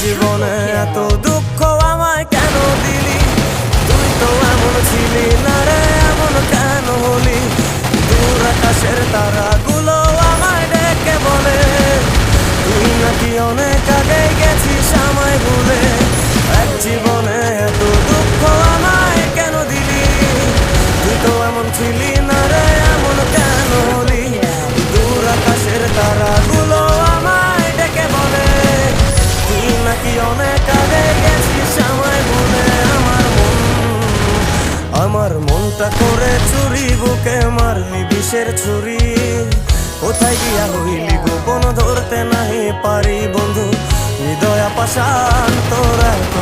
জীবনে এত দুঃখ আমায় কেন দিলি? তুই তো এমন ছিলি না রে, এমন কেন হলি? দূর আকাশের তারাগুলো আমায় ডেকে বলে তুই নাকি অনেক আগে গেছিস আমায় ভুলে। এক জীবনে এত দুঃখ আমায় কেন দিলি? তুই তো এমন ছিলি না রে, এমন কেন হলি? দূর আকাশের তারাগুলো আমায় ডেকে বলে তুই নাকি অনেক আগে গেছিস আমায় ভুলে। আমার মনটা করে চুরি, বুকে মারলি বিষের ছুরি। কোথায় গিয়া হইলি গোপন ধরতে নাহি পারি বন্ধু, হৃদয় পাষাণ তোর এত